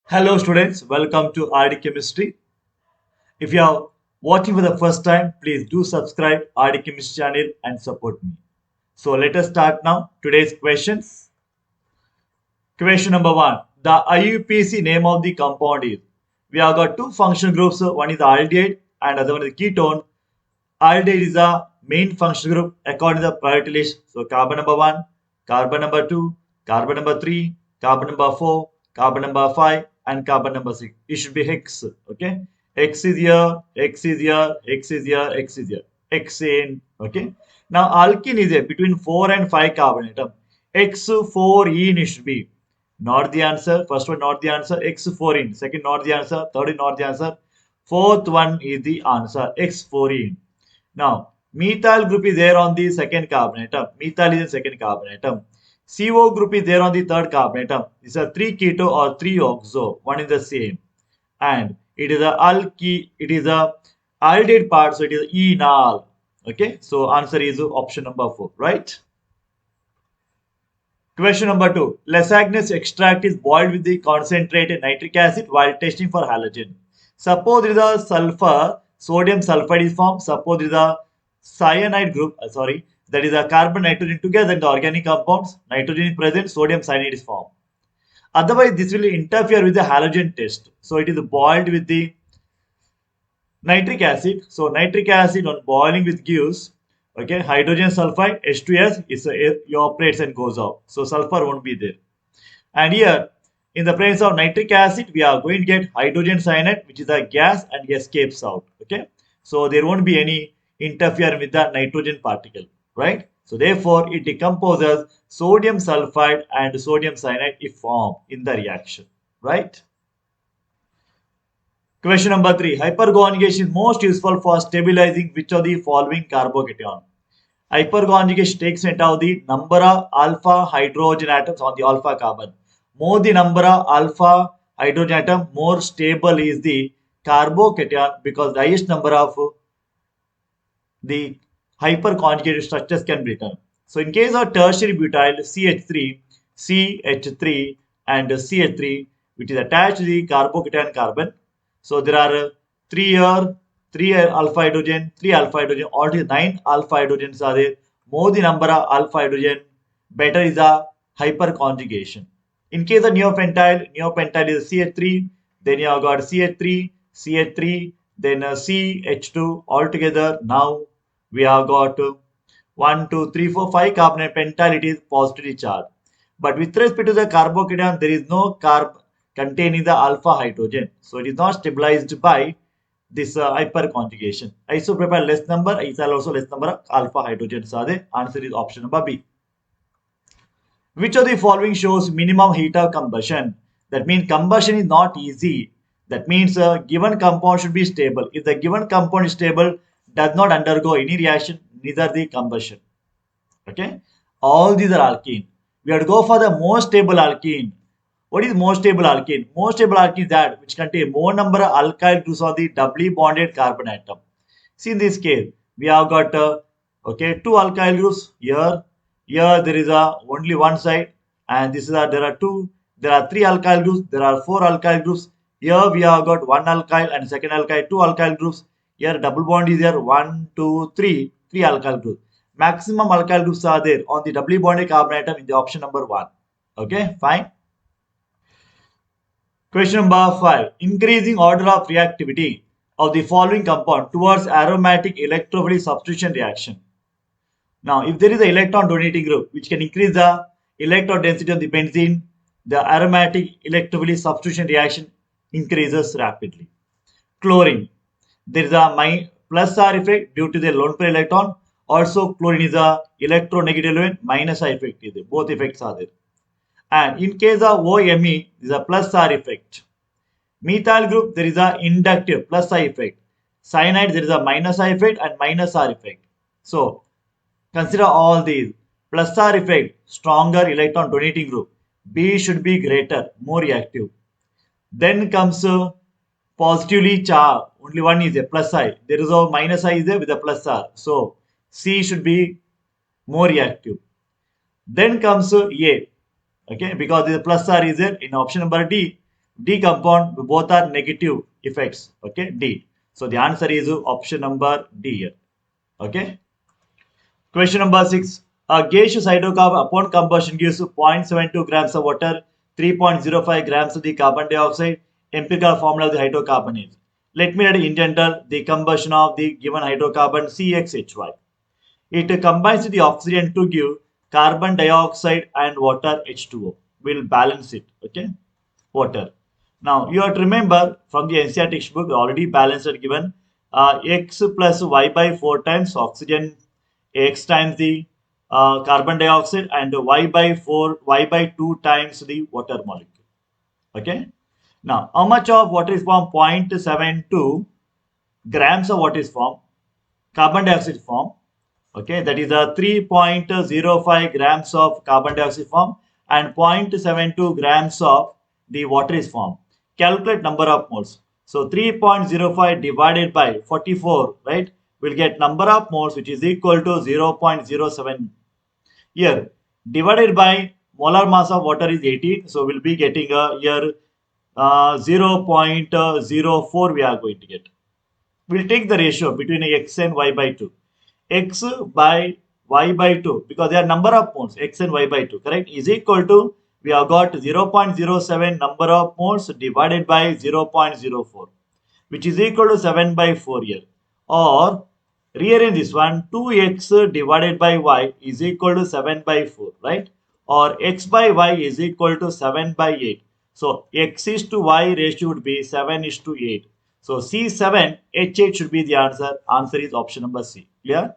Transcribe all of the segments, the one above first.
Hello students, welcome to RD Chemistry. If you are watching for the first time, please do subscribe RD Chemistry channel and support me. So let us start now. Today's questions. Question number 1. The IUPAC name of the compound is. We have got two functional groups. One is aldehyde and other one is ketone. Aldehyde is the main functional group according to the priority list. So carbon number 1, carbon number 2, carbon number 3, carbon number 4, carbon number 5, and carbon number 6. It should be hex. Okay. X is here, X is here, X is here, X is here. Xane. Okay. Now alkene is here between 4 and 5 carbon atom. X4ene should be. Not the answer. First one not the answer. X4ene. Second not the answer. Third is not the answer. Fourth one is the answer. X4ene. Now, methyl group is there on the second carbon atom. Methyl is the second carbon atom. CO group is there on the third carbon atom. These are three keto or three oxo. One is the same. And it is a it is a aldehyde part, so it is enal. Okay, so answer is option number 4, right? Question number 2. Lesagnes extract is boiled with the concentrated nitric acid while testing for halogen. Suppose there is a sulfur, sodium sulfide is formed. Suppose there is a cyanide group, that is a carbon nitrogen together in the organic compounds. Nitrogen is present, sodium cyanide is formed. Otherwise, this will interfere with the halogen test. So it is boiled with the nitric acid. So nitric acid on boiling with gives hydrogen sulfide H2S is evaporates and goes out. So sulfur won't be there. And here in the presence of nitric acid, we are going to get hydrogen cyanide, which is a gas and escapes out. Okay, so there won't be any interfere with the nitrogen particle, right? So therefore, it decomposes sodium sulfide and sodium cyanide if formed in the reaction, right? Question number 3. Hyperconjugation is most useful for stabilizing which of the following carbocation? Hyperconjugation takes into account the number of alpha hydrogen atoms on the alpha carbon. More the number of alpha hydrogen atom, more stable is the carbocation because the highest number of the hyperconjugated structures can be written. So in case of tertiary butyl CH3, CH3 and CH3 which is attached to the carbocation carbon. So there are three alpha hydrogen, three alpha hydrogen, altogether 9 alpha hydrogens are there. More the number of alpha hydrogen, better is the hyperconjugation. In case of neopentyl is CH3, then you have got CH3, CH3, then CH2 altogether. Now we have got 1, 2, 3, 4, 5 carbon pentyl, it is positively charged. But with respect to the carbocation, there is no carb containing the alpha hydrogen. So it is not stabilized by this hyperconjugation. Isopropyl less number, ethyl also less number of alpha hydrogens are there. Answer is option number B. Which of the following shows minimum heat of combustion? That means combustion is not easy. That means a given compound should be stable. If the given compound is stable, does not undergo any reaction, neither the combustion. Okay, all these are alkene. We have to go for the most stable alkene. What is most stable alkene? Most stable alkene is that which contain more number of alkyl groups on the doubly bonded carbon atom. See in this case, we have got two alkyl groups here. Here there is only one side, and this is there are two. There are three alkyl groups. There are four alkyl groups. Here we have got one alkyl and second alkyl, two alkyl groups. Here double bond is there. 1, 2, 3, three alkyl groups. Maximum alkyl groups are there on the doubly bonded carbon atom in the option number 1. Okay, fine. Question number 5. Increasing order of reactivity of the following compound towards aromatic electrophilic substitution reaction. Now, if there is an electron donating group which can increase the electron density of the benzene, the aromatic electrophilic substitution reaction increases rapidly. Chlorine. There is a plus R effect due to the lone pair electron. Also, chlorine is a electronegative element, minus R effect. Both effects are there. And in case of OMe, there is a plus R effect. Methyl group, there is a inductive plus I effect. Cyanide, there is a minus I effect and minus R effect. So, consider all these. Plus R effect, stronger electron donating group. B should be greater, more reactive. Then comes positively charged. Only one is a plus I. There is a minus I is there with a plus R. So, C should be more reactive. Then comes A. Okay, because the plus R is there in option number D. D compound, both are negative effects. Okay, D. So the answer is option number D here. Okay. Question number 6. A gaseous hydrocarbon upon combustion gives 0.72 grams of water, 3.05 grams of the carbon dioxide. Empirical formula of the hydrocarbon is. Let me write in general the combustion of the given hydrocarbon CXHY. It combines with the oxygen to give carbon dioxide and water H2O. We'll balance it. Okay. Water. Now you have to remember from the NCERT textbook already balanced and given X plus Y by 4 times oxygen, X times the carbon dioxide, and Y by 2 times the water molecule. Okay. Now how much of water is formed? 0.72 grams of water is formed. Carbon dioxide form. Okay, that is a 3.05 grams of carbon dioxide form and 0.72 grams of the water is formed. Calculate number of moles. So 3.05 divided by 44, right? We'll get number of moles which is equal to 0.07. Here, divided by molar mass of water is 18. So we'll be getting here 0.04 we are going to get. We'll take the ratio between x and y by 2. X by y by 2, because there are number of moles, x and y by 2, correct, is equal to, we have got 0.07 number of moles divided by 0.04, which is equal to 7 by 4 here. Or rearrange this one, 2x divided by y is equal to 7 by 4, right? Or x by y is equal to 7 by 8. So x is to y ratio would be 7 is to 8. So C7, H8 should be the answer. Answer is option number C. Clear?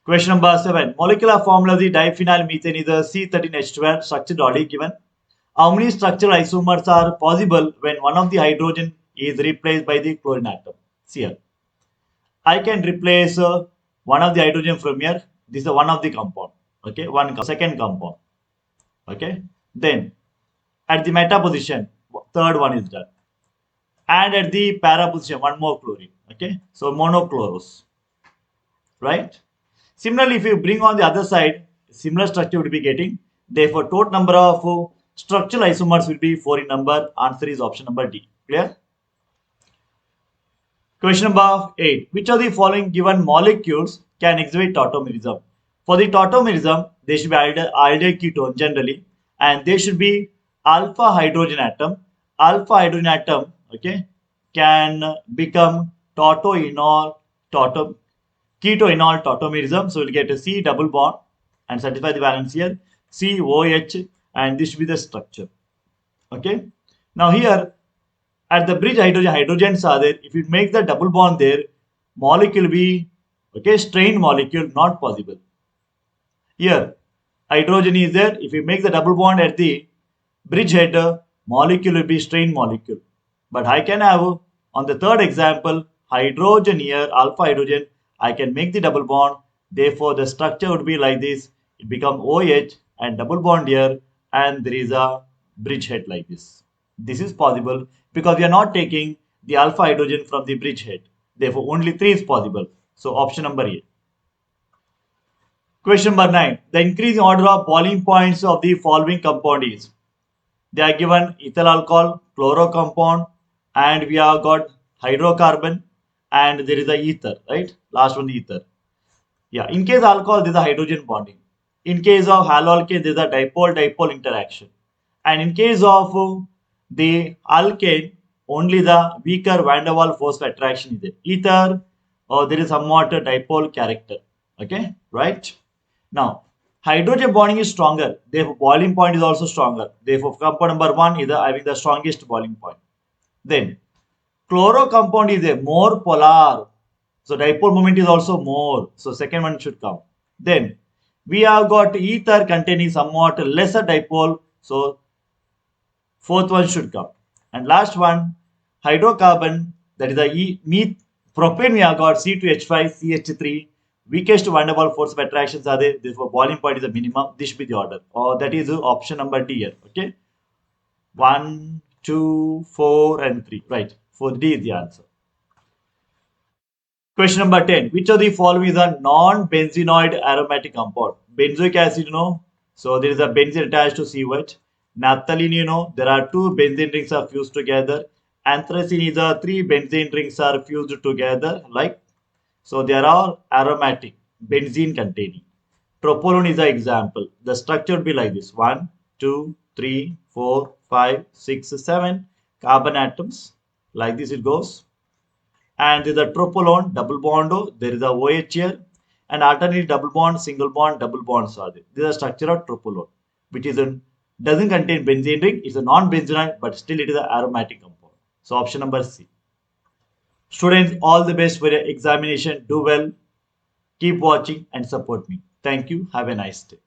Question number 7. Molecular formula of the diphenyl methane is a C13H12 structured already given. How many structural isomers are possible when one of the hydrogen is replaced by the chlorine atom? See here. I can replace one of the hydrogen from here. This is one of the compound. Okay, second compound. Okay, then at the meta position, third one is done. And at the para position, one more chlorine. Okay, so monochloros, right? Similarly, if you bring on the other side, similar structure would be getting. Therefore, total number of structural isomers will be 4 in number. Answer is option number D. Clear? Question number 8. Which of the following given molecules can exhibit tautomerism? For the tautomerism, they should be aldehyde ketone generally, and they should be alpha hydrogen atom. Alpha hydrogen atom, okay, can become ketoenol tautomerism. So we'll get a C double bond and satisfy the valence here. COH, and this should be the structure. Okay. Now here at the bridge hydrogens are there. If you make the double bond there, molecule be, okay, strained molecule, not possible. Here hydrogen is there. If you make the double bond at the bridge head, molecule will be strained molecule. But I can have on the third example hydrogen here, alpha hydrogen, I can make the double bond. Therefore the structure would be like this. It become OH and double bond here, and there is a bridge head like this. This is possible because we are not taking the alpha hydrogen from the bridge head. Therefore only 3 is possible. So option number A. Question number 9. The increasing order of boiling points of the following compound is. They are given ethyl alcohol, chloro compound, and we have got hydrocarbon, and there is a ether, right? Last one, the ether. Yeah, in case of alcohol, there is a hydrogen bonding. In case of haloalkane, there is a dipole-dipole interaction. And in case of the alkane, only the weaker van der Waals force of attraction is there. Ether, there is somewhat a dipole character. Okay, right? Now, hydrogen bonding is stronger. Therefore, boiling point is also stronger. Therefore, compound number 1 is having the strongest boiling point. Then, chloro compound is a more polar. So, dipole moment is also more. So, second one should come. Then, we have got ether containing somewhat lesser dipole. So, fourth one should come. And last one, hydrocarbon, that is the propane, we have got C2H5, CH3. Weakest van der Waals force of attractions are there. Therefore, boiling point is the minimum. This should be the order. Or that is option number D here. Okay. 1, 2, 4, and 3. Right. For D is the answer. Question number 10. Which of the following is a non-benzenoid aromatic compound? Benzoic acid, no. So there is a benzene attached to COH. Naphthalene, there are two benzene rings are fused together. Anthracene is a three benzene rings are fused together, like so they are all aromatic, benzene containing. Tropolone is an example. The structure would be like this: 1, 2, 3, 4, 5, 6, 7 carbon atoms. Like this it goes. And the tropolone, double bond, there is a OH here, and alternate double bond, single bond, double bonds are there. This is the structure of tropolone, which is doesn't contain benzene ring. It's a non-benzenide, but still it is an aromatic compound. So option number C. Students, all the best for your examination. Do well. Keep watching and support me. Thank you. Have a nice day.